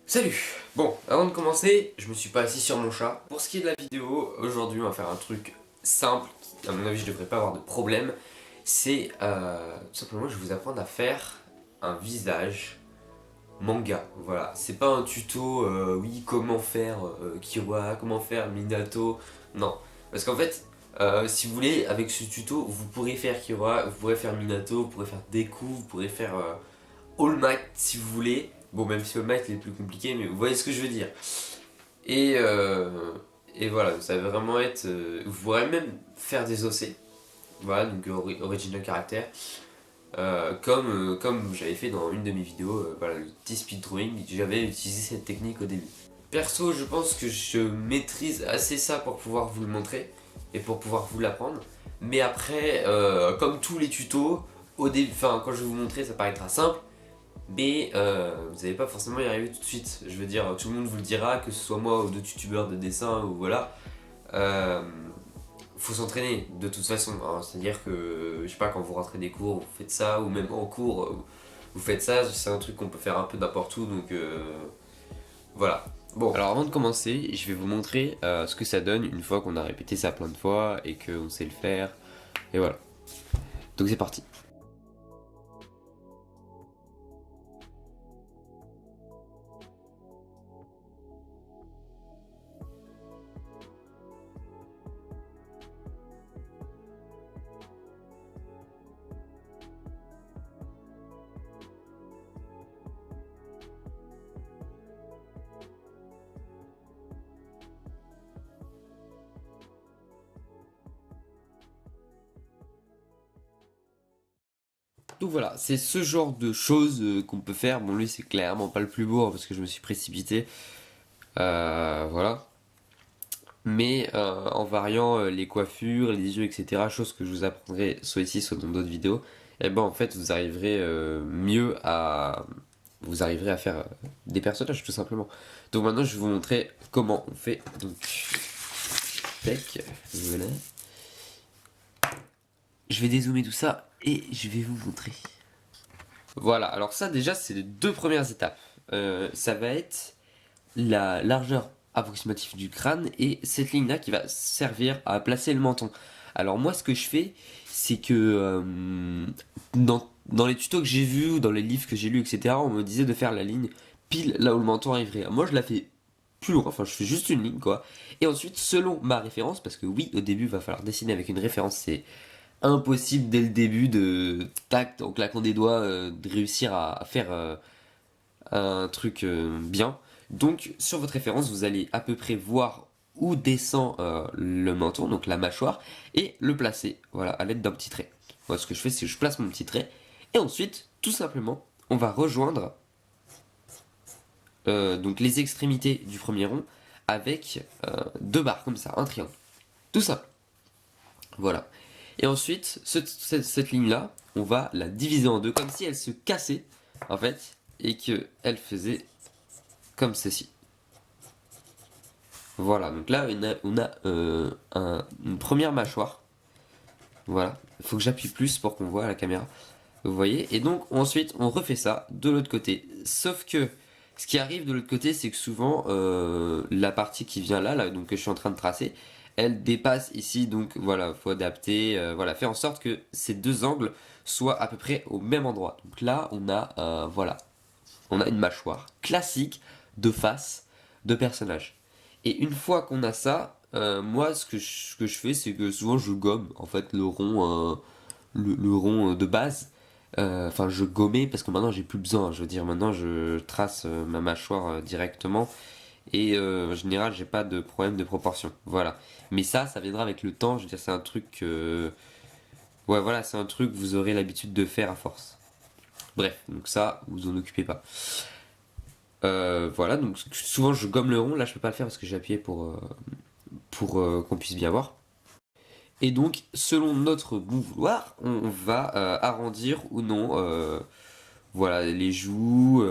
Salut! Bon, avant de commencer, je me suis pas assis sur mon chat. Pour ce qui est de la vidéo, aujourd'hui on va faire un truc simple, qui à mon avis je devrais pas avoir de problème. C'est tout simplement je vais vous apprendre à faire un visage manga. Voilà, c'est pas un tuto, oui, comment faire Killua, comment faire Minato. Non, parce qu'en fait, si vous voulez, avec ce tuto, vous pourrez faire Killua, vous pourrez faire Minato, vous pourrez faire Deku, vous pourrez faire All Might si vous voulez. Bon, même si All Might est plus compliqué, mais vous voyez ce que je veux dire. Et, euh, et voilà, ça va vraiment être. Vous pourrez même faire des OC, voilà, donc original caractère. Comme j'avais fait dans une de mes vidéos, voilà, le petit speed drawing, j'avais utilisé cette technique au début. Perso, je pense que je maîtrise assez ça pour pouvoir vous le montrer et pour pouvoir vous l'apprendre. Mais après, comme tous les tutos, au début, enfin, quand je vais vous montrer, ça paraîtra simple. Mais vous n'allez pas forcément y arriver tout de suite. Je veux dire, tout le monde vous le dira, que ce soit moi ou d'autres youtubeurs de dessin ou voilà. Euh, faut s'entraîner de toute façon. Hein. C'est-à-dire que, je sais pas, quand vous rentrez des cours, vous faites ça, ou même en cours, vous faites ça. C'est un truc qu'on peut faire un peu n'importe où, donc voilà. Bon, alors avant de commencer, je vais vous montrer ce que ça donne une fois qu'on a répété ça plein de fois et qu'on sait le faire. Et voilà. Donc c'est parti. Donc voilà, c'est ce genre de choses qu'on peut faire. Bon, lui, c'est clairement pas le plus beau hein, parce que je me suis précipité. Voilà. Mais en variant les coiffures, les yeux, etc., chose que je vous apprendrai soit ici, soit dans d'autres vidéos, et ben en fait, vous arriverez mieux à. Vous arriverez à faire des personnages, tout simplement. Donc maintenant, je vais vous montrer comment on fait. Donc, tac, voilà. Je vais dézoomer tout ça et je vais vous montrer. Voilà, alors ça déjà c'est les deux premières étapes. Ça va être la largeur approximative du crâne et cette ligne là qui va servir à placer le menton. Alors moi ce que je fais c'est que dans les tutos que j'ai vus ou dans les livres que j'ai lus etc on me disait de faire la ligne pile là où le menton arriverait. Moi je la fais plus loin, enfin je fais juste une ligne quoi. Et ensuite selon ma référence, parce que oui au début il va falloir dessiner avec une référence, c'est impossible dès le début de tac en claquant des doigts de réussir à faire un truc bien. Donc sur votre référence vous allez à peu près voir où descend le menton, donc la mâchoire, et le placer, voilà, à l'aide d'un petit trait. Moi ce que je fais c'est que je place mon petit trait, et ensuite tout simplement on va rejoindre donc les extrémités du premier rond avec deux barres comme ça, un triangle. Tout simple. Voilà. Et ensuite, cette ligne-là, on va la diviser en deux, comme si elle se cassait, en fait, et qu'elle faisait comme ceci. Voilà, donc là, on a une première mâchoire. Voilà, il faut que j'appuie plus pour qu'on voit à la caméra. Vous voyez. Et donc, ensuite, on refait ça de l'autre côté. Sauf que, ce qui arrive de l'autre côté, c'est que souvent, la partie qui vient là, donc que je suis en train de tracer, elle dépasse ici, donc voilà, faut adapter, voilà, faire en sorte que ces deux angles soient à peu près au même endroit. Donc là, on a, voilà, on a une mâchoire classique de face de personnage. Et une fois qu'on a ça, moi, ce que je fais, c'est que souvent je gomme en fait le rond, le rond de base. Enfin, je gommais parce que maintenant j'ai plus besoin. Je veux dire, maintenant je trace ma mâchoire directement et en général j'ai pas de problème de proportion. Voilà. Mais ça viendra avec le temps. Je veux dire, c'est un truc. Ouais, voilà, c'est un truc que vous aurez l'habitude de faire à force. Bref, donc ça, vous en occupez pas. Voilà, donc souvent je gomme le rond. Là, je peux pas le faire parce que j'ai appuyé pour qu'on puisse bien voir. Et donc, selon notre bon vouloir, on va arrondir ou non voilà, les joues,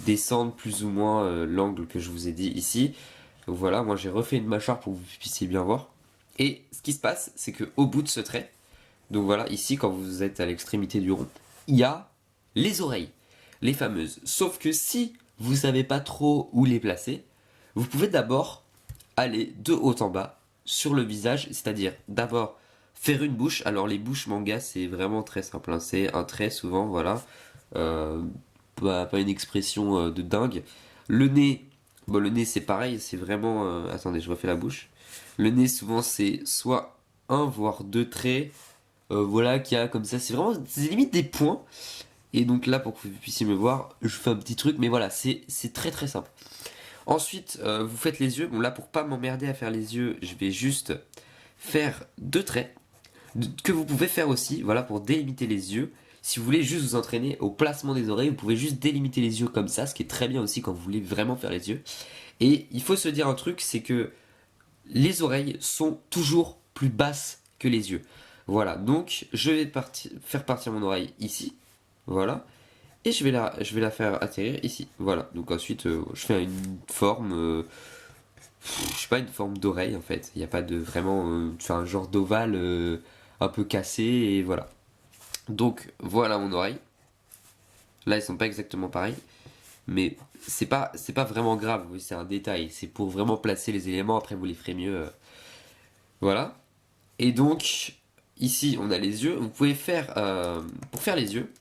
descendre plus ou moins l'angle que je vous ai dit ici. Donc voilà, moi j'ai refait une mâchoire pour que vous puissiez bien voir. Et ce qui se passe, c'est que au bout de ce trait, donc voilà, ici quand vous êtes à l'extrémité du rond, il y a les oreilles, les fameuses. Sauf que si vous savez pas trop où les placer, vous pouvez d'abord aller de haut en bas sur le visage, c'est-à-dire d'abord faire une bouche. Alors les bouches manga c'est vraiment très simple, hein. C'est un trait souvent, voilà. Euh, pas une expression de dingue. Le nez, bon le nez c'est pareil, c'est vraiment... attendez, je refais la bouche. Le nez souvent c'est soit un voire deux traits, voilà, qu'il y a comme ça. C'est vraiment, c'est limite des points. Et donc là, pour que vous puissiez me voir, je fais un petit truc, mais voilà, c'est très très simple. Ensuite, vous faites les yeux. Bon là, pour pas m'emmerder à faire les yeux, je vais juste faire deux traits que vous pouvez faire aussi, voilà, pour délimiter les yeux. Si vous voulez juste vous entraîner au placement des oreilles, vous pouvez juste délimiter les yeux comme ça, ce qui est très bien aussi quand vous voulez vraiment faire les yeux. Et il faut se dire un truc, c'est que les oreilles sont toujours plus basses que les yeux. Voilà, donc je vais faire partir mon oreille ici, voilà, et je vais la faire atterrir ici, voilà. Donc ensuite, je fais une forme, je sais pas, une forme d'oreille en fait. Il n'y a pas de vraiment, tu un genre d'ovale un peu cassé et voilà. Donc voilà mon oreille. Là, ils sont pas exactement pareils, mais c'est pas vraiment grave. Oui, c'est un détail. C'est pour vraiment placer les éléments. Après, vous les ferez mieux. Voilà. Et donc ici, on a les yeux. Vous pouvez faire pour faire les yeux,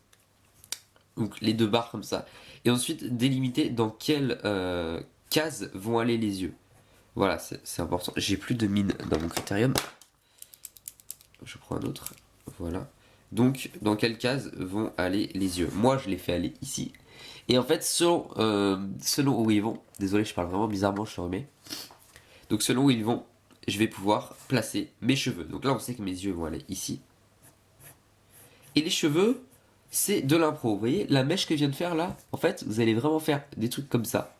donc les deux barres comme ça, et ensuite délimiter dans quelle case vont aller les yeux. Voilà, c'est important. J'ai plus de mine dans mon critérium. Je prends un autre. Voilà. Donc, dans quelle case vont aller les yeux? Moi, je les fais aller ici. Et en fait, selon où ils vont, désolé, je parle vraiment bizarrement, je te remets. Donc, selon où ils vont, je vais pouvoir placer mes cheveux. Donc là, on sait que mes yeux vont aller ici. Et les cheveux, c'est de l'impro. Vous voyez, la mèche que je viens de faire là, en fait, vous allez vraiment faire des trucs comme ça.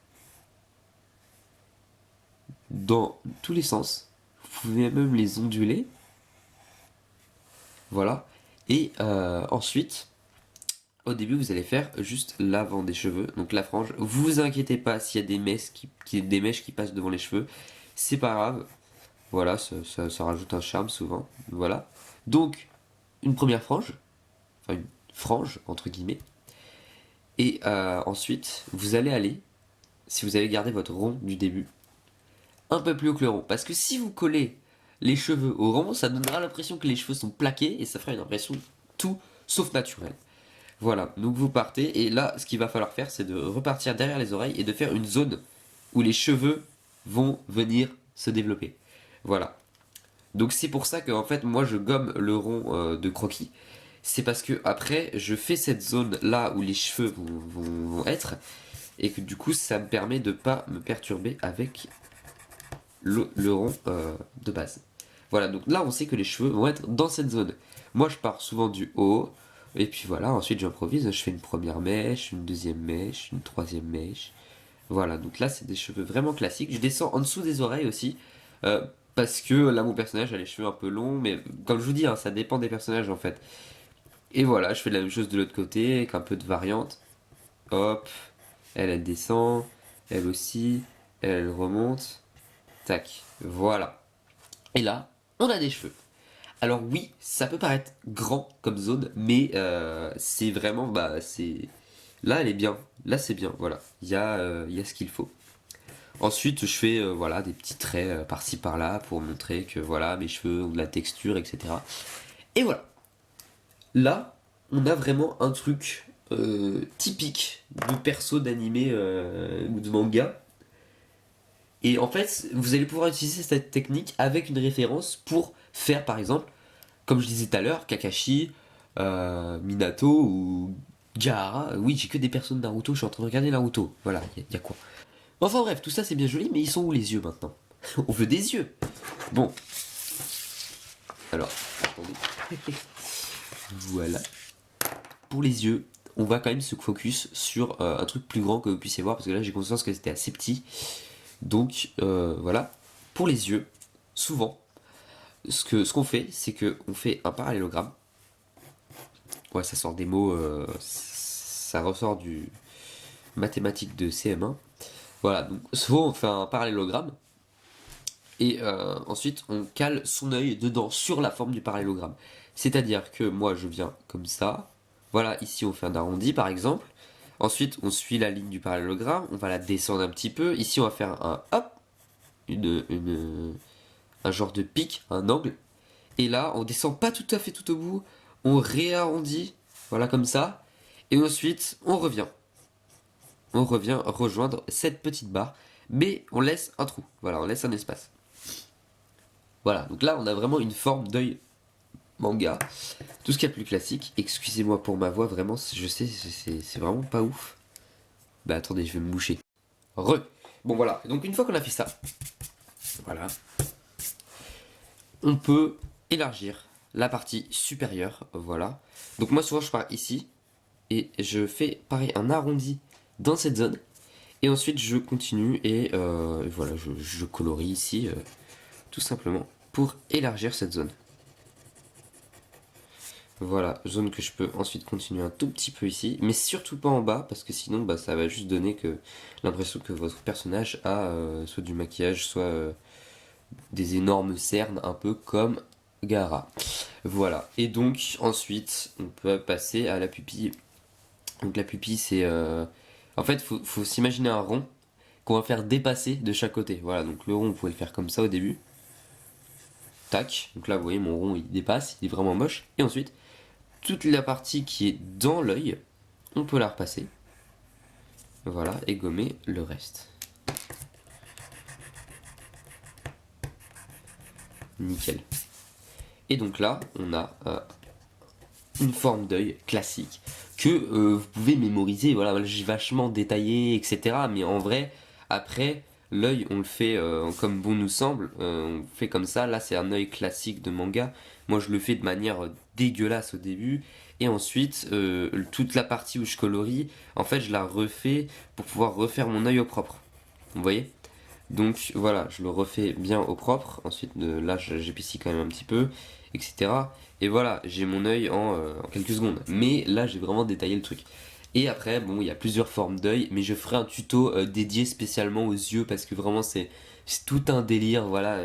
Dans tous les sens. Vous pouvez même les onduler. Voilà. Et ensuite, au début, vous allez faire juste l'avant des cheveux, donc la frange. Vous inquiétez pas s'il y a des mèches qui passent devant les cheveux. C'est pas grave. Voilà, ça rajoute un charme souvent. Voilà. Donc, une première frange. Enfin, une frange, entre guillemets. Et ensuite, vous allez aller, si vous avez gardé votre rond du début, un peu plus haut que le rond. Parce que si vous collez les cheveux au rond, ça donnera l'impression que les cheveux sont plaqués et ça fera une impression tout sauf naturelle. Voilà, donc vous partez et là, ce qu'il va falloir faire, c'est de repartir derrière les oreilles et de faire une zone où les cheveux vont venir se développer. Voilà. Donc c'est pour ça que en fait, moi, je gomme le rond de croquis. C'est parce que après, je fais cette zone là où les cheveux vont être et que du coup, ça me permet de pas me perturber avec le rond de base. Voilà, donc là on sait que les cheveux vont être dans cette zone. Moi je pars souvent du haut, et puis voilà, ensuite j'improvise, je fais une première mèche, une deuxième mèche, une troisième mèche. Voilà, donc là c'est des cheveux vraiment classiques. Je descends en dessous des oreilles aussi, parce que là mon personnage a les cheveux un peu longs, mais comme je vous dis, hein, ça dépend des personnages en fait. Et voilà, je fais la même chose de l'autre côté, avec un peu de variante. Hop, elle descend, elle aussi, elle remonte. Tac, voilà. Et là, on a des cheveux. Alors oui, ça peut paraître grand comme zone, mais c'est vraiment, bah, c'est... Là, elle est bien. Là, c'est bien, voilà. Il y a ce qu'il faut. Ensuite, je fais, voilà, des petits traits par-ci, par-là, pour montrer que, voilà, mes cheveux ont de la texture, etc. Et voilà. Là, on a vraiment un truc typique de perso d'animé ou de manga. Et en fait, vous allez pouvoir utiliser cette technique avec une référence pour faire, par exemple, comme je disais tout à l'heure, Kakashi, Minato ou Gaara. Oui, j'ai que des persos de Naruto, je suis en train de regarder Naruto. Voilà, y a quoi. Enfin bref, tout ça c'est bien joli, mais ils sont où les yeux maintenant? On veut des yeux. Bon. Alors, attendez. Voilà. Pour les yeux, on va quand même se focus sur un truc plus grand que vous puissiez voir, parce que là j'ai conscience que c'était assez petit. Donc voilà, pour les yeux, souvent, ce qu'on fait, c'est qu'on fait un parallélogramme. Ouais, ça sort des mots, ça ressort du mathématique de CM1. Voilà, donc souvent on fait un parallélogramme et ensuite on cale son œil dedans sur la forme du parallélogramme. C'est-à-dire que moi je viens comme ça. Voilà, ici on fait un arrondi par exemple. Ensuite, on suit la ligne du parallélogramme, on va la descendre un petit peu. Ici, on va faire un hop, un genre de pic, un angle. Et là, on descend pas tout à fait tout au bout, on réarrondit, voilà comme ça. Et ensuite, on revient. On revient rejoindre cette petite barre, mais on laisse un trou. Voilà, on laisse un espace. Voilà, donc là, on a vraiment une forme d'œil manga. Tout ce qu'il y a de plus classique. Excusez-moi pour ma voix, vraiment, je sais, c'est vraiment pas ouf. Bah attendez, je vais me moucher. Bon voilà, donc une fois qu'on a fait ça, voilà, on peut élargir la partie supérieure, voilà. Donc moi souvent je pars ici, et je fais pareil un arrondi dans cette zone. Et ensuite je continue et voilà, je colorie ici, tout simplement, pour élargir cette zone. Voilà, zone que je peux ensuite continuer un tout petit peu ici, mais surtout pas en bas, parce que sinon bah, ça va juste donner l'impression que votre personnage a soit du maquillage, soit des énormes cernes, un peu comme Gaara. Voilà, et donc ensuite on peut passer à la pupille. Donc la pupille c'est... En fait, faut s'imaginer un rond qu'on va faire dépasser de chaque côté. Voilà, donc le rond, vous pouvez le faire comme ça au début. Tac, donc là vous voyez mon rond il dépasse, il est vraiment moche. Et ensuite, toute la partie qui est dans l'œil, on peut la repasser. Voilà, et gommer le reste. Nickel. Et donc là, on a une forme d'œil classique que vous pouvez mémoriser. Voilà, j'ai vachement détaillé, etc. Mais en vrai, après, l'œil, on le fait comme bon nous semble. On fait comme ça. Là, c'est un œil classique de manga. Moi, je le fais de manière dégueulasse au début. Et ensuite, toute la partie où je colorie, en fait, je la refais pour pouvoir refaire mon œil au propre. Vous voyez? Donc voilà, je le refais bien au propre. Ensuite, là, j'épaissis quand même un petit peu, etc. Et voilà, j'ai mon œil en quelques secondes. Mais là, j'ai vraiment détaillé le truc. Et après, bon, il y a plusieurs formes d'œil, mais je ferai un tuto dédié spécialement aux yeux parce que vraiment, c'est tout un délire. Voilà.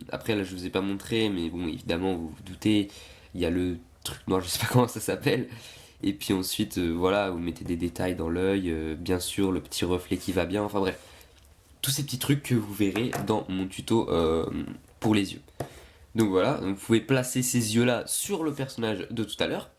Après, là, je vous ai pas montré, mais bon, évidemment, vous vous doutez, il y a le truc noir, je sais pas comment ça s'appelle. Et puis ensuite, voilà, vous mettez des détails dans l'œil, bien sûr, le petit reflet qui va bien. Enfin bref, tous ces petits trucs que vous verrez dans mon tuto pour les yeux. Donc voilà, vous pouvez placer ces yeux-là sur le personnage de tout à l'heure.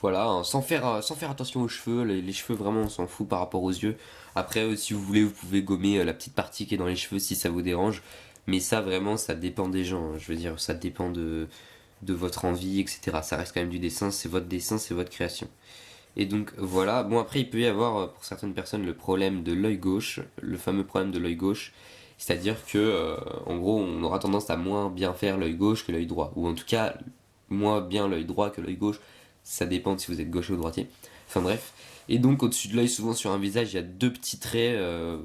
Voilà, hein, sans faire attention aux cheveux, les cheveux vraiment on s'en fout par rapport aux yeux. Après, si vous voulez, vous pouvez gommer la petite partie qui est dans les cheveux si ça vous dérange. Mais ça vraiment, ça dépend des gens. Hein. Je veux dire, ça dépend de votre envie, etc. Ça reste quand même du dessin, c'est votre création. Et donc voilà, bon après il peut y avoir pour certaines personnes le problème de l'œil gauche, le fameux problème de l'œil gauche, c'est-à-dire que en gros on aura tendance à moins bien faire l'œil gauche que l'œil droit, ou en tout cas moins bien l'œil droit que l'œil gauche, ça dépend de si vous êtes gaucher ou droitier, enfin bref. Et donc au-dessus de l'œil, souvent sur un visage, il y a deux petits traits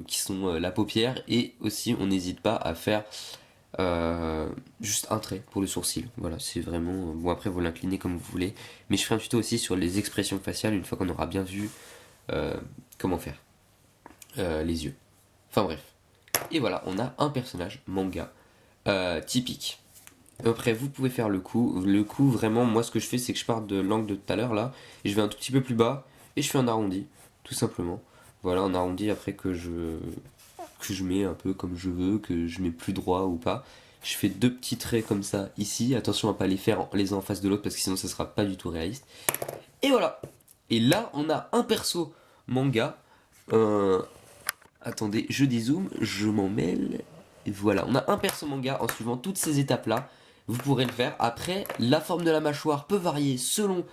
qui sont la paupière, et aussi on n'hésite pas à faire juste un trait pour le sourcil. Voilà, c'est vraiment... Bon, après, vous l'inclinez comme vous voulez. Mais je ferai un tuto aussi sur les expressions faciales une fois qu'on aura bien vu comment faire les yeux. Enfin bref. Et voilà, on a un personnage manga typique. Après, vous pouvez faire le coup. Le coup, vraiment, moi, ce que je fais, c'est que je pars de l'angle de tout à l'heure, là, et je vais un tout petit peu plus bas, et je fais un arrondi, tout simplement. Voilà, un arrondi après que je mets un peu comme je veux, que je mets plus droit ou pas. Je fais deux petits traits comme ça ici. Attention à pas les faire les uns en face de l'autre parce que sinon ça sera pas du tout réaliste. Et voilà. Et là on a un perso manga. Attendez, je dézoome, je m'en mêle. Et voilà, on a un perso manga en suivant toutes ces étapes là. Vous pourrez le faire. Après, la forme de la mâchoire peut varier selon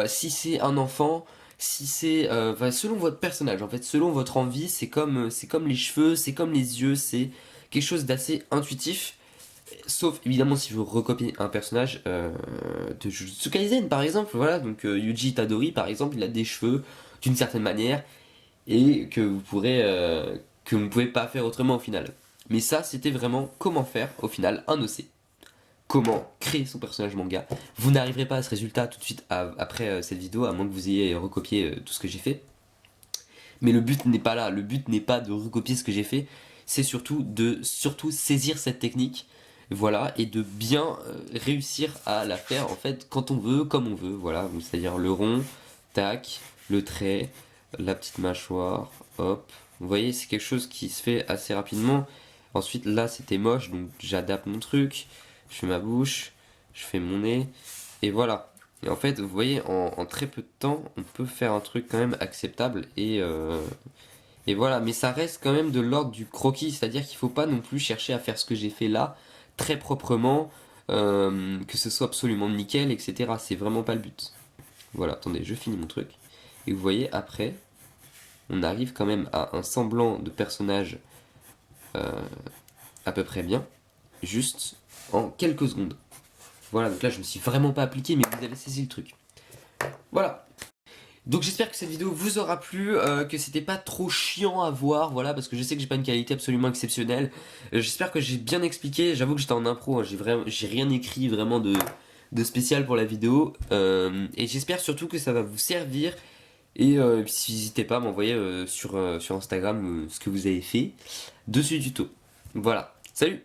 si c'est un enfant, si c'est selon votre personnage. En fait, selon votre envie, c'est comme les cheveux, c'est comme les yeux, c'est quelque chose d'assez intuitif. Sauf évidemment si vous recopiez un personnage de Jujutsu Kaisen par exemple. Voilà, donc Yuji Itadori par exemple, il a des cheveux d'une certaine manière et que vous ne pouvez pas faire autrement au final. Mais ça, c'était vraiment comment faire au final un OC. Comment créer son personnage manga. Vous n'arriverez pas à ce résultat tout de suite après cette vidéo, à moins que vous ayez recopié tout ce que j'ai fait. Mais le but n'est pas là, le but n'est pas de recopier ce que j'ai fait, c'est surtout de saisir cette technique, voilà, et de bien réussir à la faire en fait quand on veut, comme on veut, voilà, c'est-à-dire le rond, tac, le trait, la petite mâchoire, hop. Vous voyez, c'est quelque chose qui se fait assez rapidement. Ensuite, là, c'était moche, donc j'adapte mon truc. Je fais ma bouche, je fais mon nez, et voilà. Et en fait, vous voyez, en très peu de temps, on peut faire un truc quand même acceptable, et voilà. Mais ça reste quand même de l'ordre du croquis, c'est-à-dire qu'il faut pas non plus chercher à faire ce que j'ai fait là, très proprement, que ce soit absolument nickel, etc. C'est vraiment pas le but. Voilà, attendez, je finis mon truc. Et vous voyez, après, on arrive quand même à un semblant de personnage à peu près bien, juste en quelques secondes. Voilà, donc là je me suis vraiment pas appliqué, mais vous avez saisi le truc. Voilà. Donc j'espère que cette vidéo vous aura plu, que c'était pas trop chiant à voir, voilà, parce que je sais que j'ai pas une qualité absolument exceptionnelle. J'espère que j'ai bien expliqué, j'avoue que j'étais en impro, hein, j'ai rien écrit vraiment de spécial pour la vidéo, et j'espère surtout que ça va vous servir. Et puis n'hésitez pas à m'envoyer sur Instagram ce que vous avez fait de ce tuto. Voilà, salut!